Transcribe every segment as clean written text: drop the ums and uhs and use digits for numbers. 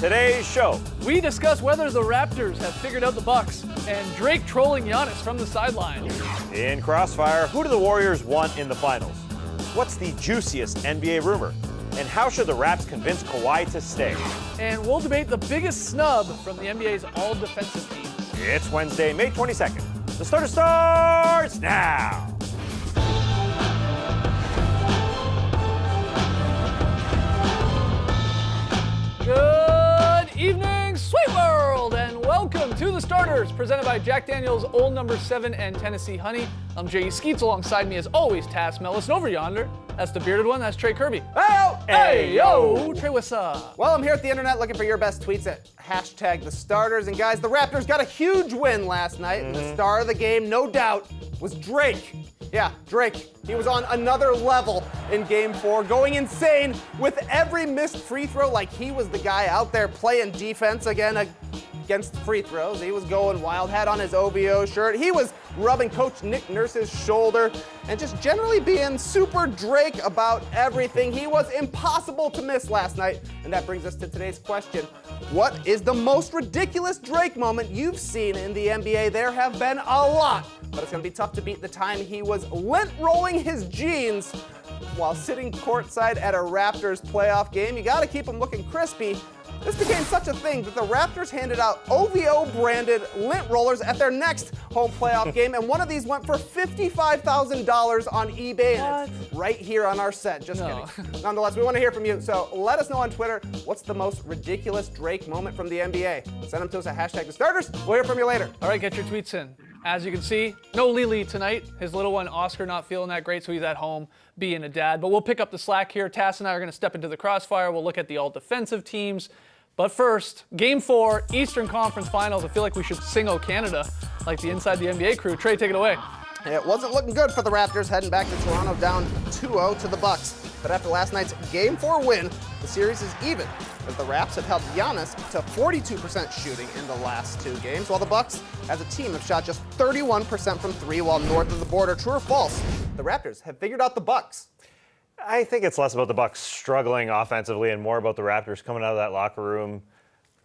today's show. We discuss whether the Raptors have figured out the Bucks and Drake trolling Giannis from the sideline. In Crossfire, who do the Warriors want in the finals? What's the juiciest NBA rumor? And how should the Raps convince Kawhi to stay? And we'll debate the biggest snub from the NBA's all-defensive teams. It's Wednesday, May 22nd. The starter starts now. Good evening, sweet world, and welcome to The Starters, presented by Jack Daniel's Old No. 7 and Tennessee Honey. I'm J.E. Skeets, alongside me as always, Tass Mellis, and over yonder, that's the bearded one, that's Trey Kirby. Hey, yo! Trey, what's up? Well, I'm here at the internet looking for your best tweets at hashtag The Starters. And guys, the Raptors got a huge win last night. And the star of the game, no doubt, was Drake. Yeah, Drake. He was on another level in Game 4, going insane with every missed free throw like he was the guy out there playing defense again against free throws. He was going wild, had on his OVO shirt. He was rubbing Coach Nick Nurse's shoulder and just generally being super Drake about everything. He was impossible to miss last night. And that brings us to today's question. What is the most ridiculous Drake moment you've seen in the NBA? There have been a lot, but it's going to be tough to beat the time he was lint rolling his jeans while sitting courtside at a Raptors playoff game. You got to keep him looking crispy. This became such a thing that the Raptors handed out OVO-branded lint rollers at their next home playoff game, and one of these went for $55,000 on eBay, and it's right here on our set. Just kidding. Nonetheless, we want to hear from you, so let us know on Twitter what's the most ridiculous Drake moment from the NBA. Send them to us at hashtag The Starters. We'll hear from you later. All right, get your tweets in. As you can see, no Lily tonight. His little one, Oscar, not feeling that great, so he's at home being a dad. But we'll pick up the slack here. Tass and I are going to step into the crossfire. We'll look at the all-defensive teams. But first, Game 4, Eastern Conference Finals. I feel like we should sing "O Canada" like the Inside the NBA crew. Trey, take it away. It wasn't looking good for the Raptors heading back to Toronto down 2-0 to the Bucks. But after last night's Game 4 win, the series is even, as the Raps have held Giannis to 42% shooting in the last two games, while the Bucks, as a team, have shot just 31% from three while north of the border. True or false? The Raptors have figured out the Bucks. I think it's less about the Bucks struggling offensively and more about the Raptors coming out of that locker room,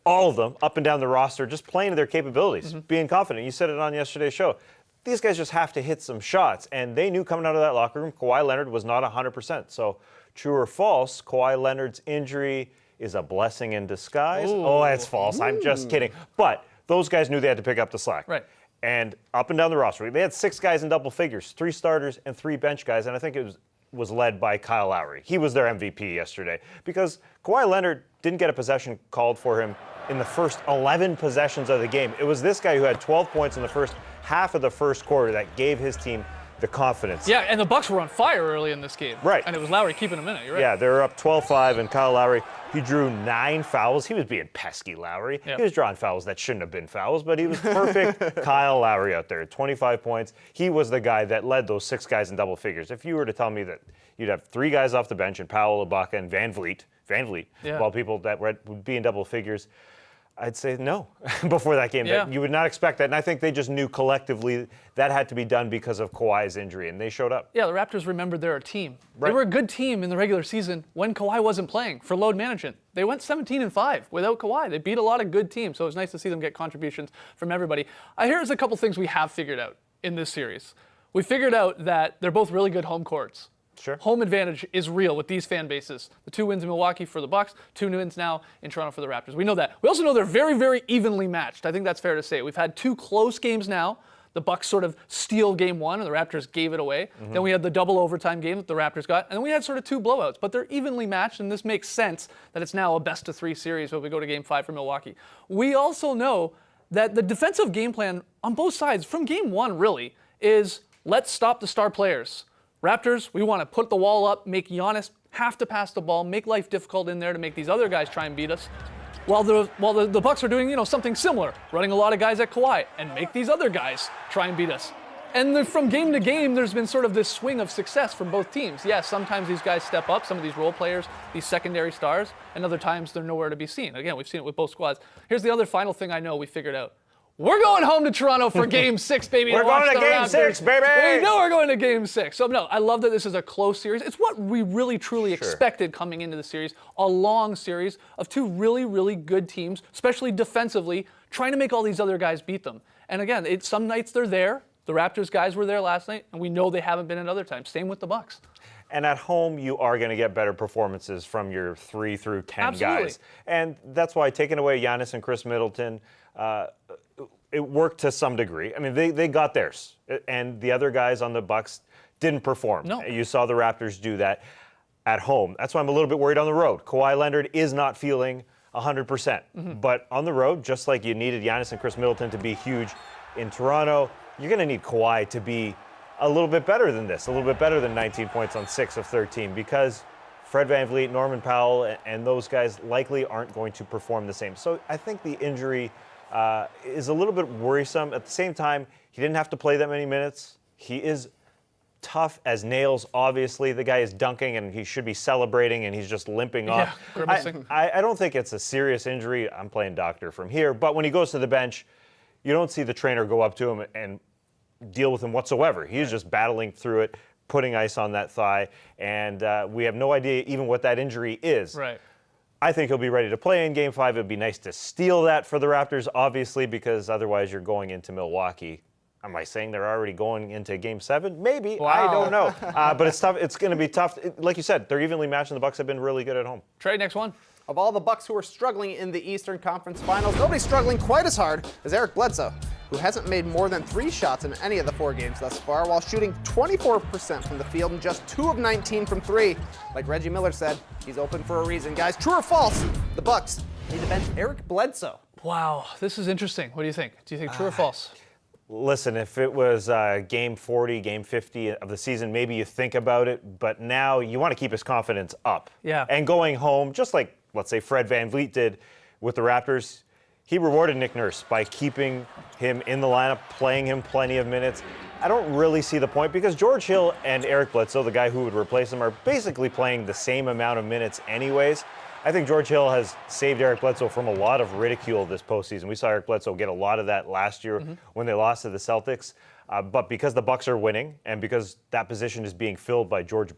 all of them, up and down the roster, just playing to their capabilities, being confident. You said it on yesterday's show. These guys just have to hit some shots, and they knew coming out of that locker room, Kawhi Leonard was not 100%. So true or false, Kawhi Leonard's injury is a blessing in disguise? Ooh. Oh, that's false. I'm just kidding. But those guys knew they had to pick up the slack. Right. And up and down the roster, they had 6 guys in double figures, 3 starters and 3 bench guys, and I think it was led by Kyle Lowry. He was their MVP yesterday because Kawhi Leonard didn't get a possession called for him in the first 11 possessions of the game. It was this guy who had 12 points in the first half of the first quarter that gave his team the confidence. Yeah, and the Bucks were on fire early in this game. Right. And it was Lowry keeping them in it. You're right. Yeah, they were up 12-5, and Kyle Lowry, he drew 9 fouls. He was being pesky, Lowry. Yep. He was drawing fouls that shouldn't have been fouls, but he was perfect. Kyle Lowry out there, 25 points. He was the guy that led those 6 guys in double figures. If you were to tell me that you'd have 3 guys off the bench, and Powell, Ibaka, and Van Vliet, while people that would be in double figures, I'd say no before that game. Yeah. You would not expect that. And I think they just knew collectively that had to be done because of Kawhi's injury, and they showed up. Yeah, the Raptors remembered they're a team. Right. They were a good team in the regular season when Kawhi wasn't playing for load management. They went 17-5 without Kawhi. They beat a lot of good teams, so it was nice to see them get contributions from everybody. Here's a couple things we have figured out in this series. We figured out that they're both really good home courts. Sure. Home advantage is real with these fan bases. The 2 wins in Milwaukee for the Bucks, 2 wins now in Toronto for the Raptors. We know that. We also know they're very, very evenly matched. I think that's fair to say. We've had 2 close games now. The Bucks sort of steal game 1, and the Raptors gave it away. Then we had the double overtime game that the Raptors got, and then we had sort of 2 blowouts. But they're evenly matched, and this makes sense that it's now a best-of-3 series when we go to Game 5 for Milwaukee. We also know that the defensive game plan on both sides, from Game 1 really, is let's stop the star players. Raptors, we want to put the wall up, make Giannis have to pass the ball, make life difficult in there to make these other guys try and beat us. While the Bucks are doing, something similar, running a lot of guys at Kawhi and make these other guys try and beat us. And from game to game, there's been sort of this swing of success from both teams. Yes, sometimes these guys step up, some of these role players, these secondary stars, and other times they're nowhere to be seen. Again, we've seen it with both squads. Here's the other final thing I know we figured out. We're going home to Toronto for Game 6, baby. We're going to watch the Game Raptors. 6, baby. We know we're going to Game 6. So, no, I love that this is a close series. It's what we really, truly expected coming into the series. A long series of two really, really good teams, especially defensively, trying to make all these other guys beat them. And again, some nights they're there. The Raptors guys were there last night, and we know they haven't been at other times. Same with the Bucks. And at home, you are going to get better performances from your 3 through 10 guys. And that's why taking away Giannis and Chris Middleton, it worked to some degree. I mean, they got theirs. And the other guys on the Bucks didn't perform. No. You saw the Raptors do that at home. That's why I'm a little bit worried on the road. Kawhi Leonard is not feeling 100%. But on the road, just like you needed Giannis and Chris Middleton to be huge in Toronto, you're going to need Kawhi to be a little bit better than this, a little bit better than 19 points on 6 of 13, because Fred VanVleet, Norman Powell, and those guys likely aren't going to perform the same. So I think the injury is a little bit worrisome. At the same time, he didn't have to play that many minutes. He is tough as nails, obviously. The guy is dunking, and he should be celebrating, and he's just limping off. Grimacing. I don't think it's a serious injury. I'm playing doctor from here. But when he goes to the bench, you don't see the trainer go up to him and deal with him whatsoever. He's just battling through it, putting ice on that thigh, and we have no idea even what that injury is. Right. I think he'll be ready to play in Game 5. It'd be nice to steal that for the Raptors, obviously, because otherwise you're going into Milwaukee. Am I saying they're already going into Game 7? Maybe. Wow. I don't know. But it's tough. It's going to be tough. Like you said, they're evenly matched, and the Bucks have been really good at home. Trey, next one. Of all the Bucks who are struggling in the Eastern Conference Finals, nobody's struggling quite as hard as Eric Bledsoe, who hasn't made more than 3 shots in any of the 4 games thus far, while shooting 24% from the field and just 2 of 19 from 3. Like Reggie Miller said, he's open for a reason. Guys, true or false? The Bucks need to bench Eric Bledsoe. Wow, this is interesting. What do you think? Do you think true or false? Listen, if it was Game 40, Game 50 of the season, maybe you think about it, but now you want to keep his confidence up. Yeah. And going home, just like, let's say, Fred VanVleet did with the Raptors, he rewarded Nick Nurse by keeping him in the lineup, playing him plenty of minutes. I don't really see the point because George Hill and Eric Bledsoe, the guy who would replace him, are basically playing the same amount of minutes anyways. I think George Hill has saved Eric Bledsoe from a lot of ridicule this postseason. We saw Eric Bledsoe get a lot of that last year when they lost to the Celtics. But because the Bucks are winning and because that position is being filled by George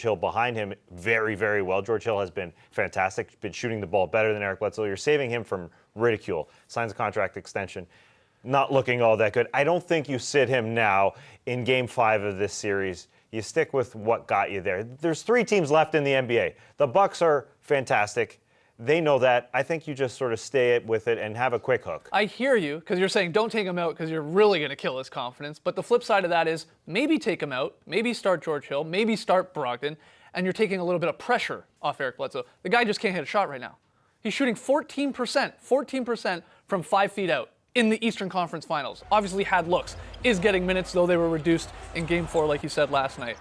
Hill behind him very, very well, George Hill has been fantastic, been shooting the ball better than Eric Bledsoe. You're saving him from ridicule. Signs a contract extension. Not looking all that good. I don't think you sit him now in Game 5 of this series. You stick with what got you there. There's 3 teams left in the NBA. The Bucks are fantastic. They know that. I think you just sort of stay with it and have a quick hook. I hear you, because you're saying don't take him out because you're really going to kill his confidence. But the flip side of that is maybe take him out, maybe start George Hill, maybe start Brogdon, and you're taking a little bit of pressure off Eric Bledsoe. The guy just can't hit a shot right now. He's shooting 14% from 5 feet out in the Eastern Conference Finals. Obviously had looks, is getting minutes, though they were reduced in Game 4, like you said last night.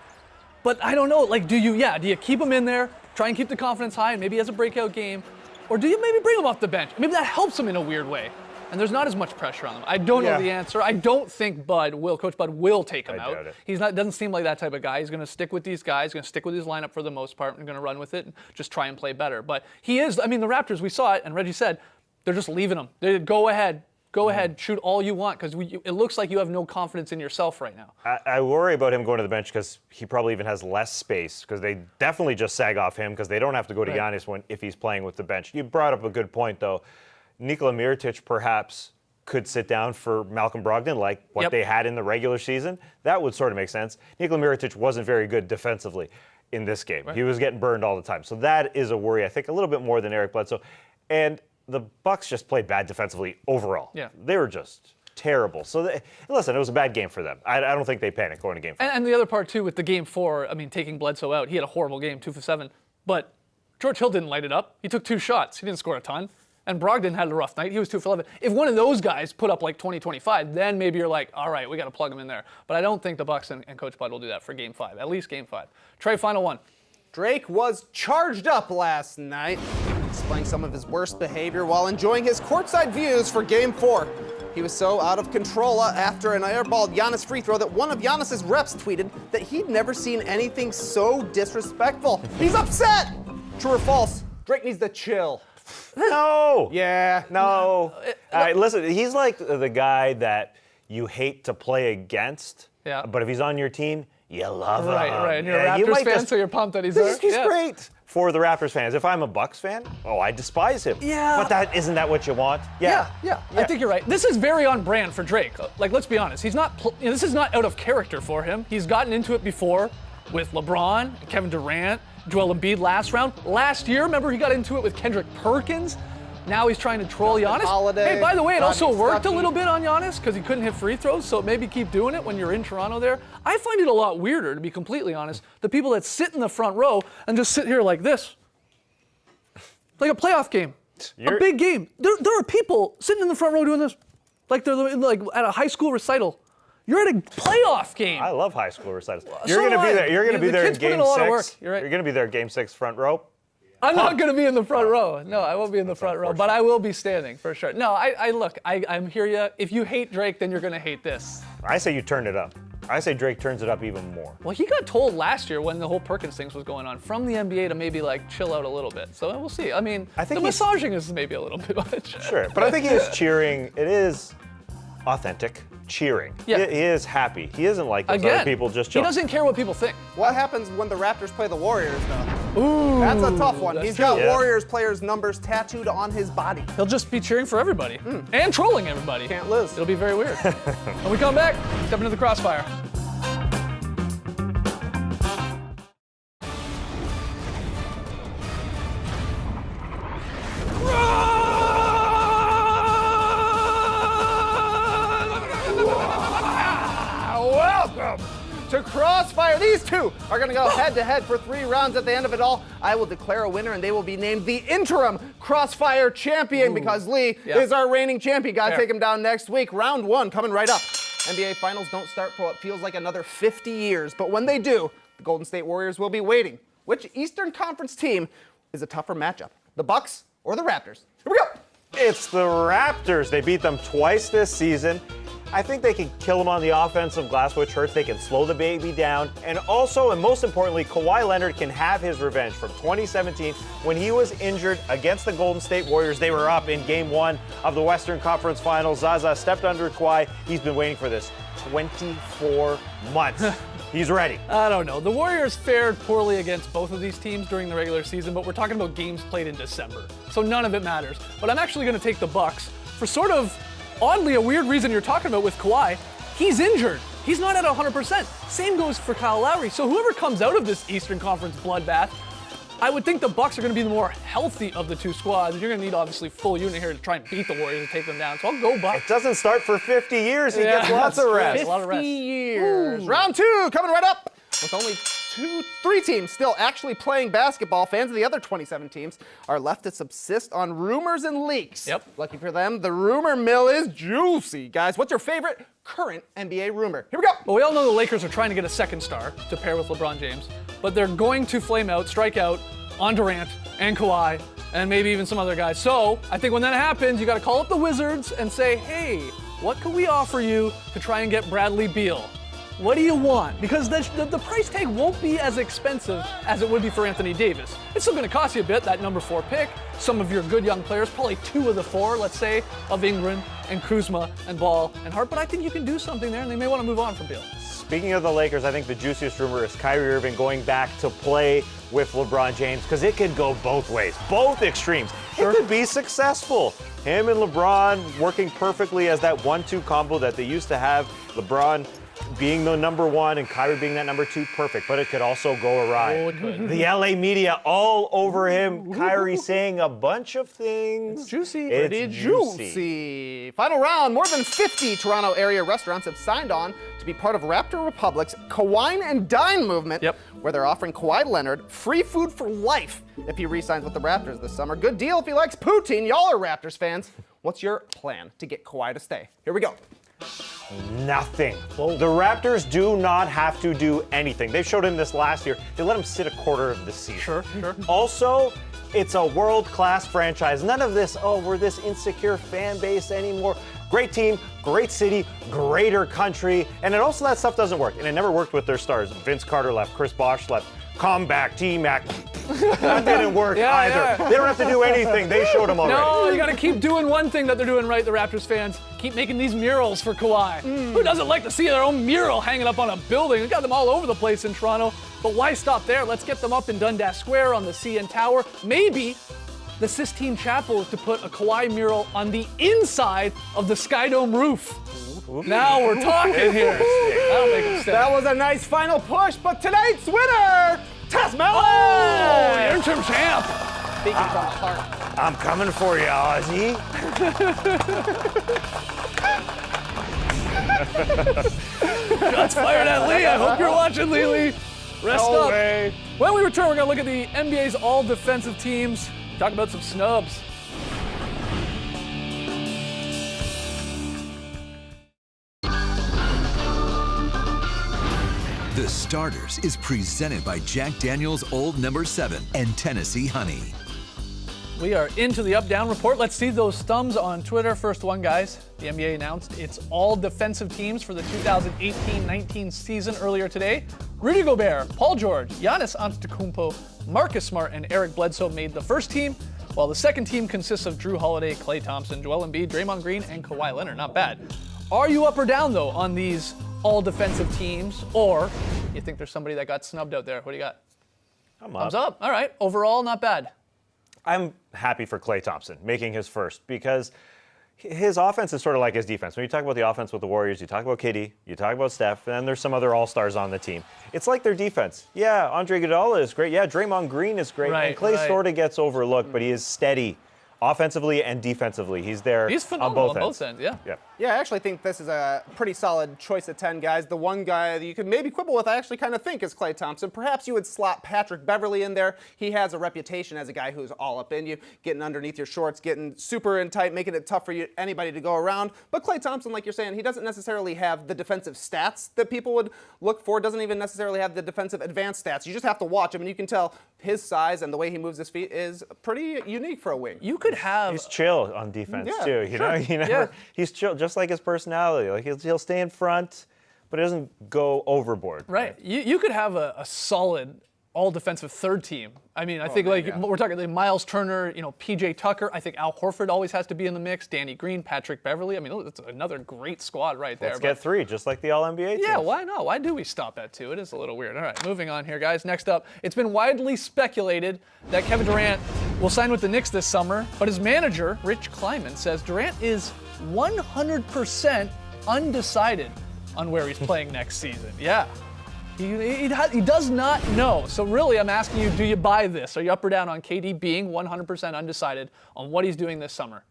But I don't know, like, do you keep him in there, try and keep the confidence high, and maybe he has a breakout game, or do you maybe bring him off the bench? Maybe that helps him in a weird way, and there's not as much pressure on him. I don't know the answer. I don't think Coach Bud will take him out. Doubt it. He's not. Doesn't seem like that type of guy. He's going to stick with these guys, going to stick with his lineup for the most part, and going to run with it and just try and play better. But he is, I mean, the Raptors, we saw it, and Reggie said, they're just leaving him. They go ahead, shoot all you want, because it looks like you have no confidence in yourself right now. I worry about him going to the bench because he probably even has less space, because they definitely just sag off him because they don't have to go to Giannis if he's playing with the bench. You brought up a good point, though. Nikola Mirotic perhaps could sit down for Malcolm Brogdon like what they had in the regular season. That would sort of make sense. Nikola Mirotic wasn't very good defensively in this game. He was getting burned all the time. So that is a worry, I think, a little bit more than Eric Bledsoe. And the Bucks just played bad defensively overall. Yeah. They were just terrible. So, listen, it was a bad game for them. I don't think they panicked going to Game 5. And the other part, too, with the Game 4, I mean, taking Bledsoe out, he had a horrible game, 2 for 7. But George Hill didn't light it up. He took 2 shots. He didn't score a ton. And Brogdon had a rough night. He was 2 for 11. If one of those guys put up like 20, 25, then maybe you're like, all right, we got to plug him in there. But I don't think the Bucks and Coach Bud will do that for Game 5, at least Game 5. Trey, final one. Drake was charged up last night, displaying some of his worst behavior while enjoying his courtside views for Game 4. He was so out of control after an airballed Giannis free throw that one of Giannis's reps tweeted that he'd never seen anything so disrespectful. He's upset! True or false? Drake needs to chill. No. Yeah. No. All right, listen, he's like the guy that you hate to play against, Yeah. but if he's on your team, you love him. Right. And you're Yeah, a you Raptors might fan, just- so you're pumped that he's there. He's Yeah. great for the Raptors fans. If I'm a Bucks fan, I despise him. Yeah. But isn't that what you want? Yeah. I think you're right. This is very on brand for Drake. Like, let's be honest. He's not. This is not out of character for him. He's gotten into it before with LeBron, Kevin Durant, Joel Embiid last round. Last year, remember he got into it with Kendrick Perkins. Now he's trying to troll Giannis. Holiday, Hey, by the way, it also Rodney worked a Stuckey. little bit on Giannis because he couldn't hit free throws. So maybe keep doing it when you're in Toronto. There, I find it a lot weirder, to be completely honest. The people that sit in the front row and just sit here like this. Like a playoff game, a big game. There are people sitting in the front row doing this, like they're like at a high school recital. You're at a playoff game. I love high school recitals. So You're gonna do be I. there. You're gonna be The there in kids put in Game a lot of 6. work. You're right. You're gonna be there, Game 6, front row. I'm not going to be in the front row. No, I won't be in the front row, but I will be standing for sure. No, I'm here. Ya. If you hate Drake, then you're going to hate this. I say you turn it up. I say Drake turns it up even more. Well, he got told last year when the whole Perkins thing was going on from the NBA to maybe like chill out a little bit. So we'll see. I mean, I think the he's- massaging is maybe a little bit much. Sure, but I think he is cheering. It is authentic cheering. Yeah. He is happy. He isn't like those Again, other people just he chilling. doesn't care what people think. What happens when the Raptors play the Warriors, though? Ooh, That's a tough one. that's He's true. got Yeah. Warriors players' numbers tattooed on his body. He'll just be cheering for everybody and trolling everybody. Can't lose. It'll be very weird. When we come back, step into the crossfire. Welcome to Crossfire. These two are going to go head-to-head for 3 rounds. At the end of it all, I will declare a winner, and they will be named the interim Crossfire champion because Lee is our reigning champion. Got to Fair. take him down next week. Round 1 coming right up. NBA Finals don't start for what feels like another 50 years, but when they do, the Golden State Warriors will be waiting. Which Eastern Conference team is a tougher matchup? The Bucks or the Raptors? Here we go. It's the Raptors. They beat them twice this season. I think they can kill them on the offensive glass, which hurts. They can slow the baby down. And also, and most importantly, Kawhi Leonard can have his revenge from 2017 when he was injured against the Golden State Warriors. They were up in Game 1 of the Western Conference Finals. Zaza stepped under Kawhi. He's been waiting for this 24 months. He's ready. I don't know. The Warriors fared poorly against both of these teams during the regular season, but we're talking about games played in December, so none of it matters. But I'm actually going to take the Bucks for sort of, oddly, a weird reason you're talking about with Kawhi. He's injured. He's not at 100%. Same goes for Kyle Lowry. So whoever comes out of this Eastern Conference bloodbath, I would think the Bucks are going to be the more healthy of the two squads. You're going to need, obviously, full unit here to try and beat the Warriors and take them down. So I'll go Bucks. It doesn't start for 50 years. He Yeah, gets lots that's of true. rest. A lot of rest. 50 years. Round 2 coming right up. With only 3 teams still actually playing basketball, fans of the other 27 teams are left to subsist on rumors and leaks. Yep. Lucky for them, the rumor mill is juicy. Guys, what's your favorite current NBA rumor? Here we go. Well, we all know the Lakers are trying to get a second star to pair with LeBron James, but they're going to flame out, strike out on Durant and Kawhi and maybe even some other guys. So I think when that happens, you got to call up the Wizards and say, hey, what can we offer you to try and get Bradley Beal? What do you want? Because the price tag won't be as expensive as it would be for Anthony Davis. It's still going to cost you a bit, that number 4 pick. Some of your good young players, probably 2 of the 4, let's say, of Ingram and Kuzma and Ball and Hart. But I think you can do something there, and they may want to move on from Beal. Speaking of the Lakers, I think the juiciest rumor is Kyrie Irving going back to play with LeBron James because it could go both ways, both extremes. It could be successful. Him and LeBron working perfectly as that 1-2 combo that they used to have. LeBron being the number 1 and Kyrie being that number 2, perfect. But it could also go awry. Oh, it could. The LA media all over him. Kyrie saying a bunch of things. It's juicy. It's Pretty juicy. juicy. Final round. More than 50 Toronto area restaurants have signed on to be part of Raptor Republic's Kawhi and Dine movement, Yep. where they're offering Kawhi Leonard free food for life if he re-signs with the Raptors this summer. Good deal if he likes poutine. Y'all are Raptors fans. What's your plan to get Kawhi to stay? Here we go. Nothing. The Raptors do not have to do anything. They showed him this last year. They let him sit a quarter of the season. Sure. Also, it's a world-class franchise. None of this, we're this insecure fan base anymore. Great team, great city, greater country. And also that stuff doesn't work. And it never worked with their stars. Vince Carter left, Chris Bosh left, Comback, T-Mac. That didn't work either. Yeah. They don't have to do anything. They showed them already. No, you got to keep doing one thing that they're doing right, the Raptors fans. Keep making these murals for Kawhi. Who doesn't like to see their own mural hanging up on a building? We got them all over the place in Toronto. But why stop there? Let's get them up in Dundas Square, on the CN Tower. Maybe the Sistine Chapel is to put a Kawhi mural on the inside of the Skydome roof. Now we're talking here. That'll make them stay. That was a nice final push, but tonight's winner, Tasmelli! Oh, your interim champ. Speaking from the heart. I'm coming for you, Ozzy. Shots fired at Lee. I hope you're watching, Lee. Rest No up. way. When we return, we're going to look at the NBA's all defensive teams, talk about some snubs. The Starters is presented by Jack Daniel's Old No. 7 and Tennessee Honey. We are into the up-down report. Let's see those thumbs on Twitter. First one, guys. The NBA announced its all defensive teams for the 2018-19 season earlier today. Rudy Gobert, Paul George, Giannis Antetokounmpo, Marcus Smart, and Eric Bledsoe made the first team, while the second team consists of Drew Holiday, Klay Thompson, Joel Embiid, Draymond Green, and Kawhi Leonard. Not bad. Are you up or down, though, on these all defensive teams, or you think there's somebody that got snubbed out there? What do you got? I'm up. Thumbs up. All right. Overall, not bad. I'm happy for Klay Thompson making his first because his offense is sort of like his defense. When you talk about the offense with the Warriors, you talk about KD, you talk about Steph, and then there's some other all-stars on the team. It's like their defense. Yeah, Andre Iguodala is great. Yeah, Draymond Green is great. Right, and Klay right. sort of gets overlooked, but he is steady offensively and defensively. He's there He's on phenomenal both on ends. both ends, yeah. Yeah. Yeah, I actually think this is a pretty solid choice of 10 guys. The one guy that you could maybe quibble with, I actually kind of think, is Klay Thompson. Perhaps you would slot Patrick Beverly in there. He has a reputation as a guy who's all up in you, getting underneath your shorts, getting super in tight, making it tough for anybody to go around. But Klay Thompson, like you're saying, he doesn't necessarily have the defensive stats that people would look for, doesn't even necessarily have the defensive advanced stats. You just have to watch him, and you can tell his size and the way he moves his feet is pretty unique for a wing. You could have He's chill on defense Yeah, too. You know, Yeah. he's chill, just like his personality. Like he'll stay in front, but he doesn't go overboard. Right. You could have a solid all-defensive third team. I mean, I think we're talking like Miles Turner, PJ Tucker. I think Al Horford always has to be in the mix. Danny Green, Patrick Beverly. I mean, that's another great squad right there. Let's get three, just like the All-NBA Yeah, teams. why not? Why do we stop at 2? It is a little weird. All right, moving on here, guys. Next up, it's been widely speculated that Kevin Durant will sign with the Knicks this summer, but his manager, Rich Kleiman, says Durant is 100% undecided on where he's playing next season. Yeah. He does not know. So really, I'm asking you, do you buy this? Are you up or down on KD being 100% undecided on what he's doing this summer?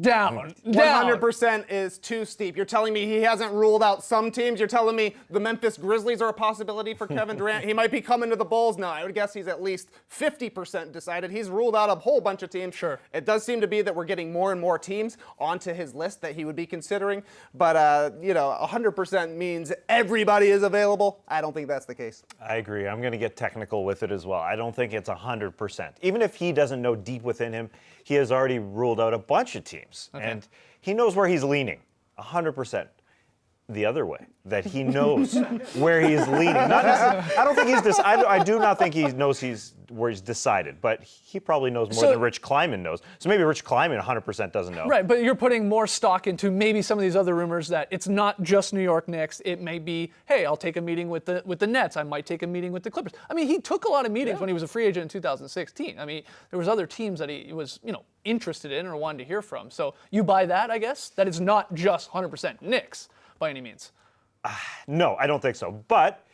Down. 100% is too steep. You're telling me he hasn't ruled out some teams? You're telling me the Memphis Grizzlies are a possibility for Kevin Durant? He might be coming to the Bulls now. I would guess he's at least 50% decided. He's ruled out a whole bunch of teams. Sure. It does seem to be that we're getting more and more teams onto his list that he would be considering. But, 100% means everybody is available. I don't think that's the case. I agree. I'm going to get technical with it as well. I don't think it's 100%. Even if he doesn't know deep within him, he has already ruled out a bunch of teams. Okay. And he knows where he's leaning, 100%. The other way, that he knows where he's leaning. Not necessarily, I don't think he's I do not think he knows where he's decided, but he probably knows more than Rich Kleiman knows. So maybe Rich Kleiman 100% doesn't know. Right, but you're putting more stock into maybe some of these other rumors that it's not just New York Knicks. It may be, hey, I'll take a meeting with the Nets. I might take a meeting with the Clippers. I mean, he took a lot of meetings when he was a free agent in 2016. I mean, there was other teams that he was, interested in or wanted to hear from. So you buy that, I guess? That it's not just 100% Knicks by any means. No, I don't think so. But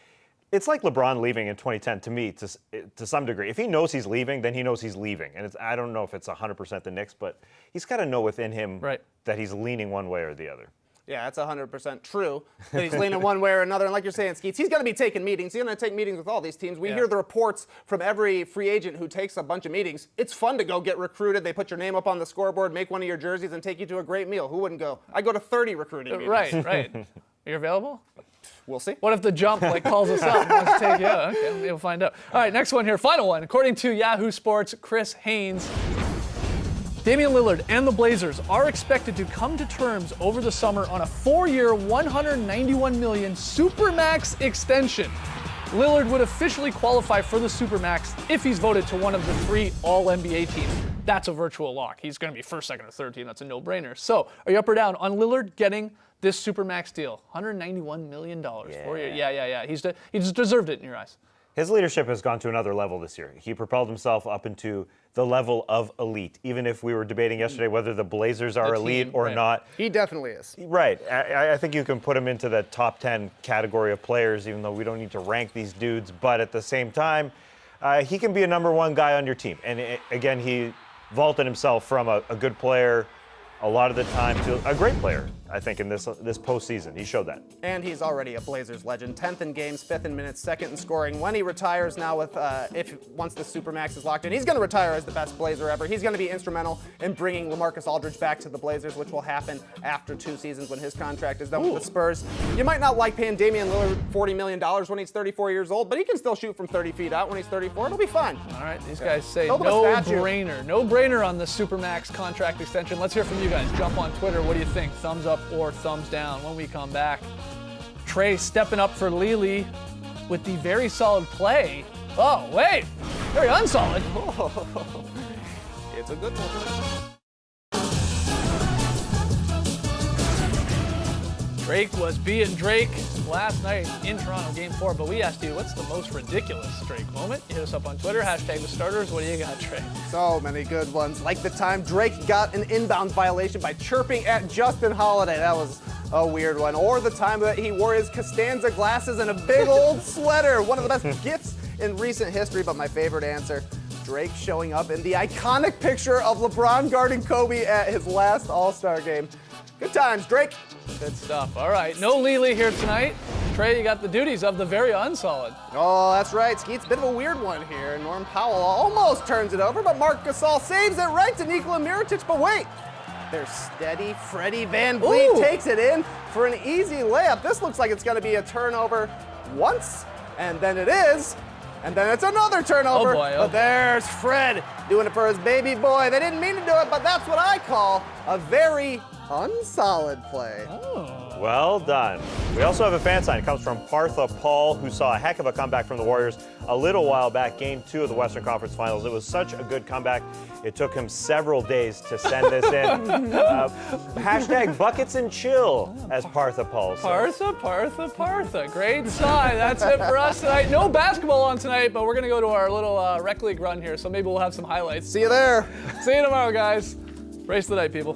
it's like LeBron leaving in 2010 to me, to some degree. If he knows he's leaving, then he knows he's leaving. And I don't know if it's 100% the Knicks, but he's got to know within him that he's leaning one way or the other. Yeah, that's 100% true. That he's leaning one way or another. And like you're saying, Skeets, he's going to be taking meetings. He's going to take meetings with all these teams. We hear the reports from every free agent who takes a bunch of meetings. It's fun to go get recruited. They put your name up on the scoreboard, make one of your jerseys, and take you to a great meal. Who wouldn't go? I go to 30 recruiting meetings. Right. You're available? We'll see. What if the Jump calls us up and wants to take you out? Okay, we'll find out. All right, next one here, final one. According to Yahoo Sports, Chris Haynes, Damian Lillard and the Blazers are expected to come to terms over the summer on a 4-year, $191 million Supermax extension. Lillard would officially qualify for the Supermax if he's voted to one of the 3 All-NBA teams. That's a virtual lock. He's going to be first, second, or third team. That's a no-brainer. So, are you up or down on Lillard getting this Supermax deal? $191 million. 4 years. Yeah. He's deserved it in your eyes. His leadership has gone to another level this year. He propelled himself up into the level of elite, even if we were debating yesterday whether the Blazers are elite or not. He definitely is. Right. I think you can put him into the top 10 category of players, even though we don't need to rank these dudes. But at the same time, he can be a number 1 guy on your team. And again, he vaulted himself from a good player a lot of the time to a great player, I think, in this postseason. He showed that. And he's already a Blazers legend. 10th in games, 5th in minutes, 2nd in scoring. When he retires now with, once the Supermax is locked in, he's going to retire as the best Blazer ever. He's going to be instrumental in bringing LaMarcus Aldridge back to the Blazers, which will happen after 2 seasons when his contract is done with the Spurs. You might not like paying Damian Lillard $40 million when he's 34 years old, but he can still shoot from 30 feet out when he's 34. It'll be fine. All right, these guys say Build him a statue. no brainer on the Supermax contract extension. Let's hear from you guys. Jump on Twitter. What do you think? Thumbs up or thumbs down when we come back? Trey stepping up for Lily with the very solid play. Oh, wait, very unsolid. It's a good one. Drake was being Drake last night in Toronto, Game 4, but we asked you, what's the most ridiculous Drake moment? Hit us up on Twitter, hashtag the starters. What do you got, Trey? So many good ones. Like the time Drake got an inbounds violation by chirping at Justin Holiday. That was a weird one. Or the time that he wore his Costanza glasses and a big old sweater. One of the best gifts in recent history, but my favorite answer, Drake showing up in the iconic picture of LeBron guarding Kobe at his last All-Star game. Good times, Drake. Good stuff. All right, no Lily here tonight. Trey, you got the duties of the very unsolid. Oh, that's right. Skeet's a bit of a weird one here. Norm Powell almost turns it over, but Marc Gasol saves it right to Nikola Mirotic. But wait, there's steady Freddie Van Vliet takes it in for an easy layup. This looks like it's going to be a turnover once, and then it is. And then it's another turnover. Oh boy, but there's Fred doing it for his baby boy. They didn't mean to do it, but that's what I call a very unsolid play. Well done. We also have a fan sign. It comes from Partha Paul, who saw a heck of a comeback from the Warriors a little while back, Game 2 of the Western Conference Finals. It was such a good comeback. It took him several days to send this in. Hashtag buckets and chill, as Partha Paul says. Partha. Great sign. That's it for us tonight. No basketball on tonight, but we're going to go to our little rec league run here, so maybe we'll have some highlights. See you there. See you tomorrow, guys. Brace the night, people.